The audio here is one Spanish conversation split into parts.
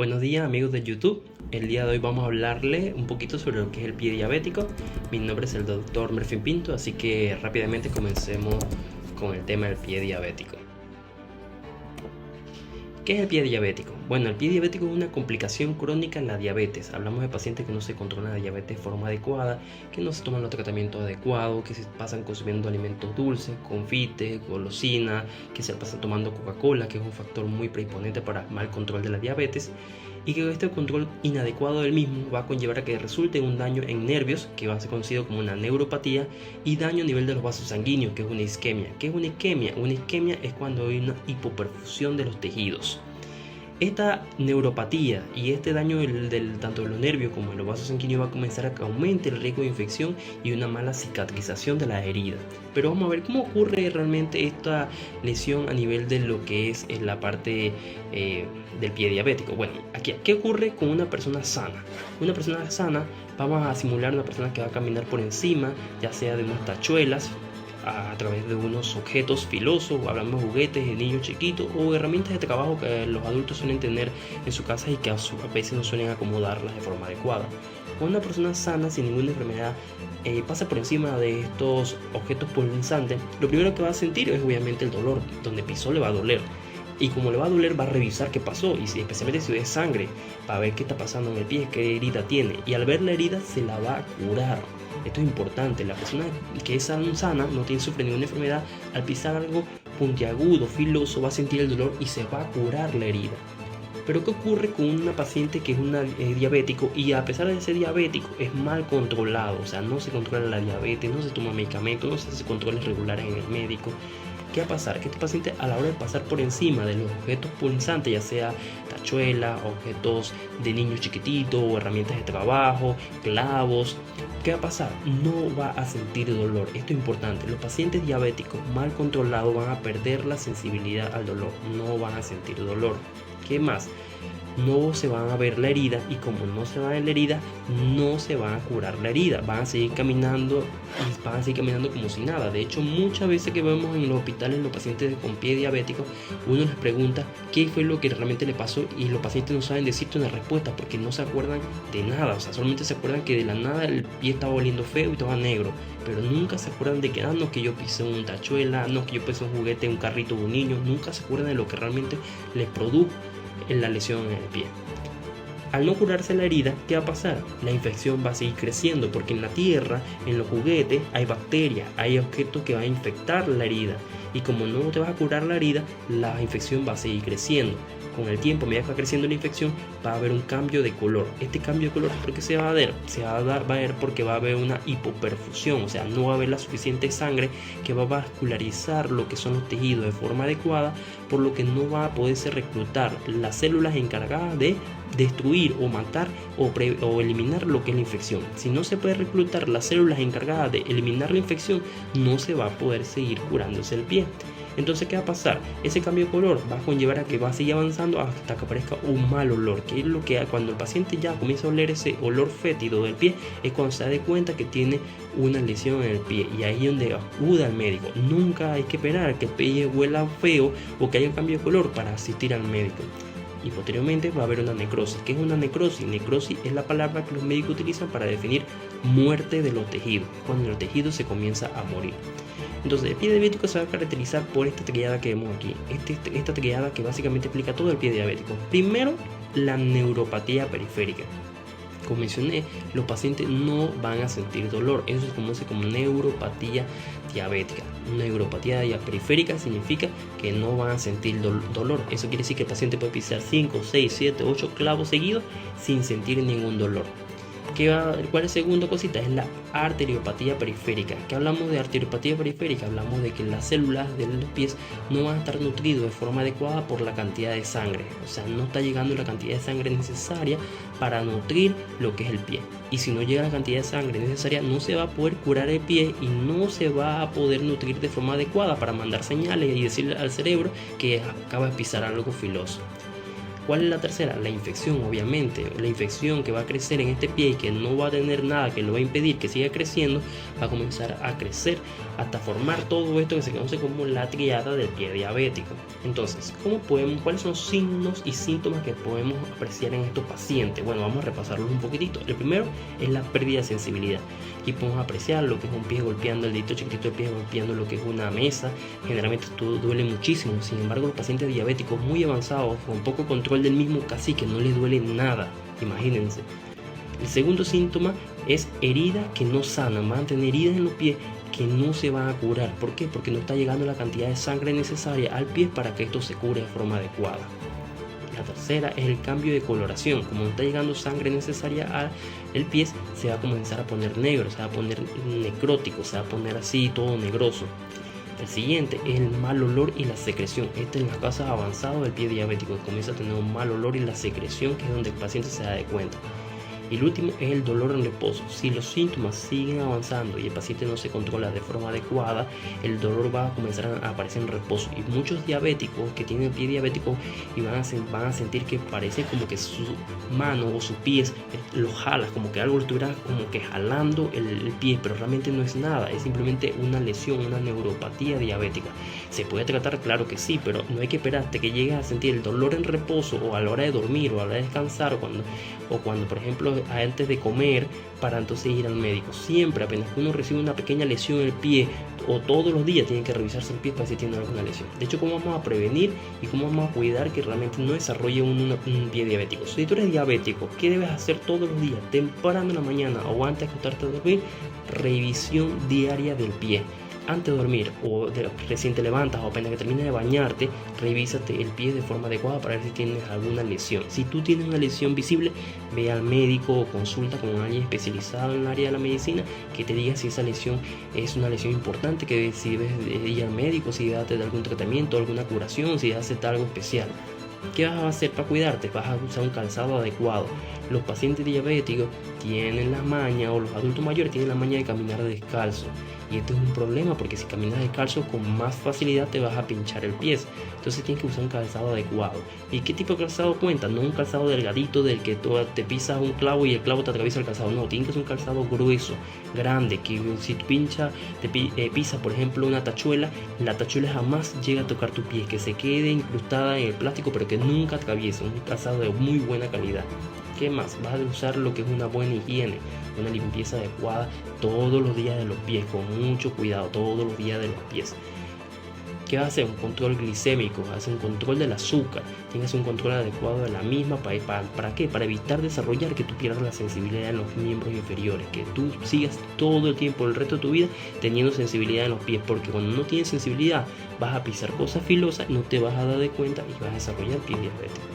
Buenos días amigos de YouTube, el día de hoy vamos a hablarle un poquito sobre lo que es el pie diabético. Mi nombre es el doctor Merfin Pinto, así que rápidamente comencemos con el tema del pie diabético. ¿Qué es el pie diabético? Bueno, el pie diabético es una complicación crónica en la diabetes. Hablamos de pacientes que no se controlan la diabetes de forma adecuada, que no se toman los tratamientos adecuados, que se pasan consumiendo alimentos dulces, confites, golosinas, que se pasan tomando Coca-Cola, que es un factor muy preponderante para mal control de la diabetes, y que este control inadecuado del mismo va a conllevar a que resulte un daño en nervios, que va a ser conocido como una neuropatía, y daño a nivel de los vasos sanguíneos, que es una isquemia. ¿Qué es una isquemia? Una isquemia es cuando hay una hipoperfusión de los tejidos. Esta neuropatía y este daño tanto de los nervios como de los vasos sanguíneos va a comenzar a que aumente el riesgo de infección y una mala cicatrización de la herida. Pero vamos a ver cómo ocurre realmente esta lesión a nivel de lo que es en la parte del pie diabético. Bueno, aquí, ¿qué ocurre con una persona sana? Una persona sana, vamos a simular una persona que va a caminar por encima, ya sea de unas tachuelas, a través de unos objetos filosos, hablamos de juguetes de niños chiquitos o herramientas de trabajo que los adultos suelen tener en su casa y que a veces no suelen acomodarlas de forma adecuada. Cuando una persona sana, sin ninguna enfermedad, pasa por encima de estos objetos punzantes, lo primero que va a sentir es obviamente el dolor. Donde pisó le va a doler. Y como le va a doler, va a revisar qué pasó, y especialmente si es sangre, para ver qué está pasando en el pie, qué herida tiene. Y al ver la herida, se la va a curar. Esto es importante. La persona que es sana, no sufre ninguna enfermedad, al pisar algo puntiagudo, filoso, va a sentir el dolor y se va a curar la herida. Pero ¿qué ocurre con una paciente que es diabético y a pesar de ser diabético es mal controlado? O sea, no se controla la diabetes, no se toma medicamentos, no se hace controles regulares en el médico. ¿Qué va a pasar? Que este paciente, a la hora de pasar por encima de los objetos punzantes, ya sea tachuelas, objetos de niños chiquititos o herramientas de trabajo, clavos, ¿qué va a pasar? No va a sentir dolor. Esto es importante. Los pacientes diabéticos mal controlados van a perder la sensibilidad al dolor. No van a sentir dolor. ¿Qué más? No se van a ver la herida, y como no se va a ver la herida, no se van a curar la herida. Van a seguir caminando y van a seguir caminando como si nada. De hecho, muchas veces que vemos en los hospitales los pacientes con pie diabético, uno les pregunta qué fue lo que realmente le pasó y los pacientes no saben decirte una respuesta porque no se acuerdan de nada. O sea, solamente se acuerdan que de la nada el pie estaba oliendo feo y estaba negro, pero nunca se acuerdan de que no, que yo pisé una tachuela, no, que yo pisé un juguete, un carrito de un niño. Nunca se acuerdan de lo que realmente les produjo en la lesión en el pie. Al no curarse la herida, ¿qué va a pasar? La infección va a seguir creciendo porque en la tierra, en los juguetes, hay bacterias, hay objetos que van a infectar la herida, y como no te vas a curar la herida, la infección va a seguir creciendo. Con el tiempo, a medida que va creciendo la infección, va a haber un cambio de color. Este cambio de color, ¿por qué se va a dar? Va a ver porque va a haber una hipoperfusión, o sea, no va a haber la suficiente sangre que va a vascularizar lo que son los tejidos de forma adecuada, por lo que no va a poderse reclutar las células encargadas de destruir o matar o eliminar lo que es la infección. Si no se puede reclutar las células encargadas de eliminar la infección, no se va a poder seguir curándose el pie. Entonces, ¿qué va a pasar? Ese cambio de color va a conllevar a que va a seguir avanzando hasta que aparezca un mal olor, que es lo que cuando el paciente ya comienza a oler ese olor fétido del pie, es cuando se da cuenta que tiene una lesión en el pie, y ahí es donde acude al médico. Nunca hay que esperar que el pie huela feo o que haya un cambio de color para asistir al médico. Y posteriormente va a haber una necrosis. ¿Qué es una necrosis? Necrosis es la palabra que los médicos utilizan para definir muerte de los tejidos, cuando el tejido se comienza a morir. Entonces, el pie diabético se va a caracterizar por esta triada que vemos aquí. Esta triada que básicamente explica todo el pie diabético. Primero, la neuropatía periférica. Como mencioné, los pacientes no van a sentir dolor. Eso se conoce como neuropatía diabética. Neuropatía periférica significa que no van a sentir dolor. Eso quiere decir que el paciente puede pisar 5, 6, 7, 8 clavos seguidos sin sentir ningún dolor. ¿Cuál es la segunda cosita? Es la arteriopatía periférica. ¿Qué hablamos de arteriopatía periférica? Hablamos de que las células de los pies no van a estar nutridas de forma adecuada por la cantidad de sangre. O sea, no está llegando la cantidad de sangre necesaria para nutrir lo que es el pie. Y si no llega la cantidad de sangre necesaria, no se va a poder curar el pie y no se va a poder nutrir de forma adecuada para mandar señales y decirle al cerebro que acaba de pisar algo filoso. ¿Cuál es la tercera? La infección, obviamente. La infección que va a crecer en este pie y que no va a tener nada que lo va a impedir que siga creciendo, va a comenzar a crecer hasta formar todo esto que se conoce como la triada del pie diabético. Entonces, ¿cuáles son los signos y síntomas que podemos apreciar en estos pacientes? Bueno, vamos a repasarlos un poquitito. El primero es la pérdida de sensibilidad. Aquí podemos apreciar lo que es un pie golpeando, el dedito chiquitito del pie golpeando lo que es una mesa. Generalmente esto duele muchísimo. Sin embargo, los pacientes diabéticos muy avanzados, con poco control del mismo, casi que no les duele nada. Imagínense. El segundo síntoma es herida que no sana. Van a tener heridas en los pies que no se van a curar. ¿Por qué? Porque no está llegando la cantidad de sangre necesaria al pie para que esto se cure de forma adecuada. La tercera es el cambio de coloración. Como no está llegando sangre necesaria al pie, se va a comenzar a poner negro, se va a poner necrótico, se va a poner así todo negroso. El siguiente es el mal olor y la secreción. Esta es en las casos avanzadas del pie diabético, que comienza a tener un mal olor y la secreción, que es donde el paciente se da de cuenta. Y el último es el dolor en reposo. Si los síntomas siguen avanzando y el paciente no se controla de forma adecuada, el dolor va a comenzar a aparecer en reposo. Y muchos diabéticos que tienen el pie diabético y van a sentir que parece como que su mano o sus pies los jalas, como que algo lo estuviera como que jalando el pie, pero realmente no es nada, es simplemente una lesión, una neuropatía diabética. ¿Se puede tratar? Claro que sí, pero no hay que esperar hasta que llegues a sentir el dolor en reposo o a la hora de dormir o a la hora de descansar o cuando por ejemplo antes de comer, para entonces ir al médico. Siempre, apenas que uno recibe una pequeña lesión en el pie o todos los días tienen que revisarse el pie para ver si tiene alguna lesión. De hecho, ¿cómo vamos a prevenir y cómo vamos a cuidar que realmente no desarrolle un pie diabético? Si tú eres diabético, ¿qué debes hacer todos los días? Temprano en la mañana o antes de acostarte a dormir, revisión diaria del pie. Antes de dormir o recién te levantas o apenas que termines de bañarte, revísate el pie de forma adecuada para ver si tienes alguna lesión. Si tú tienes una lesión visible, ve al médico o consulta con alguien especializado en el área de la medicina que te diga si esa lesión es una lesión importante, que si debes ir al médico, si debes de algún tratamiento, alguna curación, si debes hacer algo especial. ¿Qué vas a hacer para cuidarte? Vas a usar un calzado adecuado. Los pacientes diabéticos tienen la maña, o los adultos mayores tienen la maña de caminar descalzo. Y esto es un problema porque si caminas descalzo con más facilidad te vas a pinchar el pie. Entonces tienes que usar un calzado adecuado. ¿Y qué tipo de calzado cuenta? No un calzado delgadito del que tú te pisas un clavo y el clavo te atraviesa el calzado. No, tiene que ser un calzado grueso, grande, que si tú pisas por ejemplo una tachuela, la tachuela jamás llega a tocar tu pie, que se quede incrustada en el plástico pero que nunca atraviese. Un calzado de muy buena calidad. ¿Qué más? Vas a usar lo que es una buena higiene, una limpieza adecuada todos los días de los pies, con mucho cuidado, todos los días de los pies. ¿Qué vas a hacer? Un control glicémico, vas a hacer un control del azúcar, tienes un control adecuado de la misma. ¿Para qué? Para evitar desarrollar que tú pierdas la sensibilidad en los miembros inferiores, que tú sigas todo el tiempo, el resto de tu vida, teniendo sensibilidad en los pies, porque cuando no tienes sensibilidad vas a pisar cosas filosas, no te vas a dar de cuenta y vas a desarrollar pie diabético.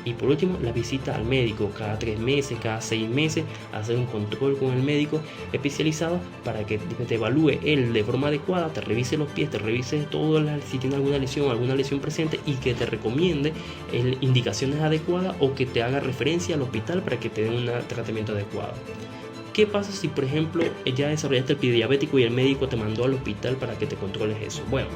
Y por último, la visita al médico cada 3 meses, cada 6 meses, hacer un control con el médico especializado para que te evalúe él de forma adecuada, te revise los pies, te revise todo, si tiene alguna lesión presente y que te recomiende indicaciones adecuadas o que te haga referencia al hospital para que te den un tratamiento adecuado. ¿Qué pasa si, por ejemplo, ya desarrollaste el pie diabético y el médico te mandó al hospital para que te controles eso? Bueno,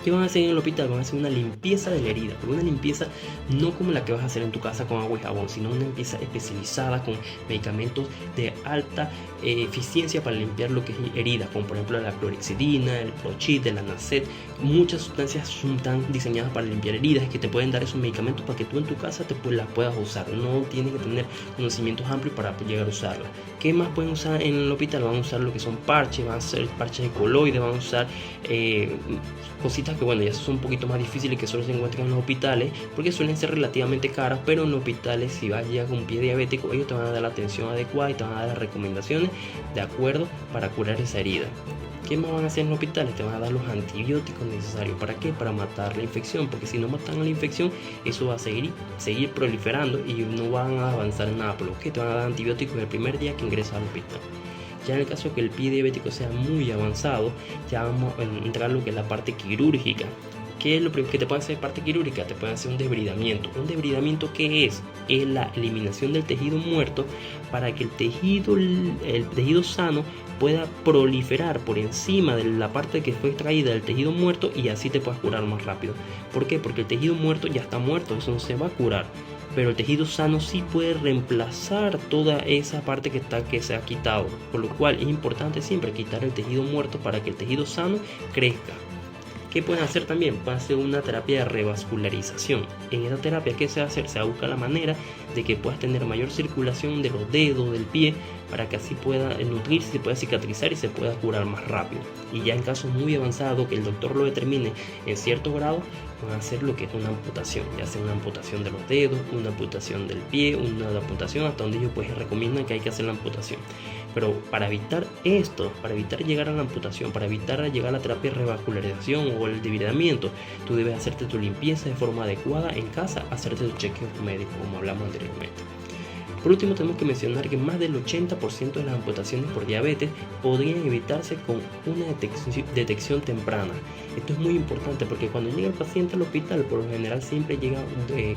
¿qué van a hacer en el hospital? Van a hacer una limpieza de la herida, pero una limpieza no como la que vas a hacer en tu casa con agua y jabón, sino una limpieza especializada con medicamentos de alta eficiencia para limpiar lo que es herida, como por ejemplo la clorhexidina, el Prochyl, el Anacet. Muchas sustancias están diseñadas para limpiar heridas que te pueden dar esos medicamentos para que tú en tu casa las puedas usar. No tienes que tener conocimientos amplios para llegar a usarlas. ¿Qué más pueden usar en el hospital? Van a usar lo que son parches, van a ser parches de coloides, van a usar cositas que bueno, ya son un poquito más difíciles, que solo se encuentran en los hospitales porque suelen ser relativamente caras, pero en los hospitales, si vas ya con un pie diabético, ellos te van a dar la atención adecuada y te van a dar las recomendaciones de acuerdo para curar esa herida. ¿Qué más van a hacer en los hospitales? Te van a dar los antibióticos necesarios. ¿Para qué? Para matar la infección, porque si no matan la infección, eso va a seguir proliferando y no van a avanzar en nada, por lo que te van a dar antibióticos el primer día que ingresas al hospital. Ya en el caso de que el pie diabético sea muy avanzado, ya vamos a entrar a lo que es la parte quirúrgica. ¿Qué es lo que te pueden hacer parte quirúrgica? Te pueden hacer un debridamiento. ¿Un debridamiento qué es? Es la eliminación del tejido muerto para que el tejido sano pueda proliferar por encima de la parte que fue extraída del tejido muerto y así te puedas curar más rápido. ¿Por qué? Porque el tejido muerto ya está muerto, eso no se va a curar. Pero el tejido sano sí puede reemplazar toda esa parte que se ha quitado. Por lo cual es importante siempre quitar el tejido muerto para que el tejido sano crezca. ¿Qué pueden hacer también? Pueden hacer una terapia de revascularización. En esa terapia, ¿qué se va a hacer? Se busca la manera de que puedas tener mayor circulación de los dedos, del pie, para que así pueda nutrirse, se pueda cicatrizar y se pueda curar más rápido. Y ya en casos muy avanzados, que el doctor lo determine en cierto grado, van a hacer lo que es una amputación, ya sea una amputación de los dedos, una amputación del pie, una amputación hasta donde ellos pues recomiendan que hay que hacer la amputación. Pero para evitar esto, para evitar llegar a la amputación, para evitar llegar a la terapia de revascularización o el debridamiento, tú debes hacerte tu limpieza de forma adecuada en casa, hacerte tu chequeo médico como hablamos anteriormente. Por último, tenemos que mencionar que más del 80% de las amputaciones por diabetes podrían evitarse con una detección temprana. Esto es muy importante porque cuando llega el paciente al hospital, por lo general siempre llega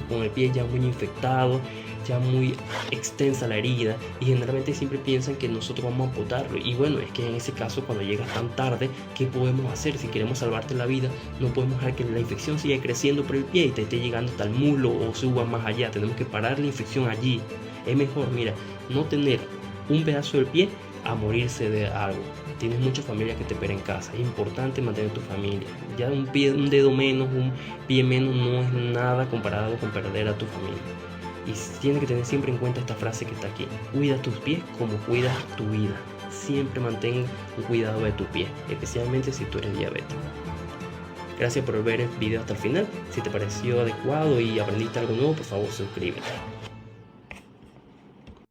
con el pie ya muy infectado, ya muy extensa la herida, y generalmente siempre piensan que nosotros vamos a amputarlo. Y bueno, es que en ese caso, cuando llegas tan tarde, ¿qué podemos hacer? Si queremos salvarte la vida, no podemos dejar que la infección siga creciendo por el pie y te esté llegando hasta el muslo o suba más allá. Tenemos que parar la infección allí. Es mejor, mira, no tener un pedazo del pie a morirse de algo. Tienes muchas familias que te esperan en casa. Es importante mantener tu familia. Ya un dedo menos, un pie menos no es nada comparado con perder a tu familia. Y tienes que tener siempre en cuenta esta frase que está aquí. Cuida tus pies como cuidas tu vida. Siempre mantén un cuidado de tu pie, especialmente si tú eres diabético. Gracias por ver el video hasta el final. Si te pareció adecuado y aprendiste algo nuevo, por favor suscríbete.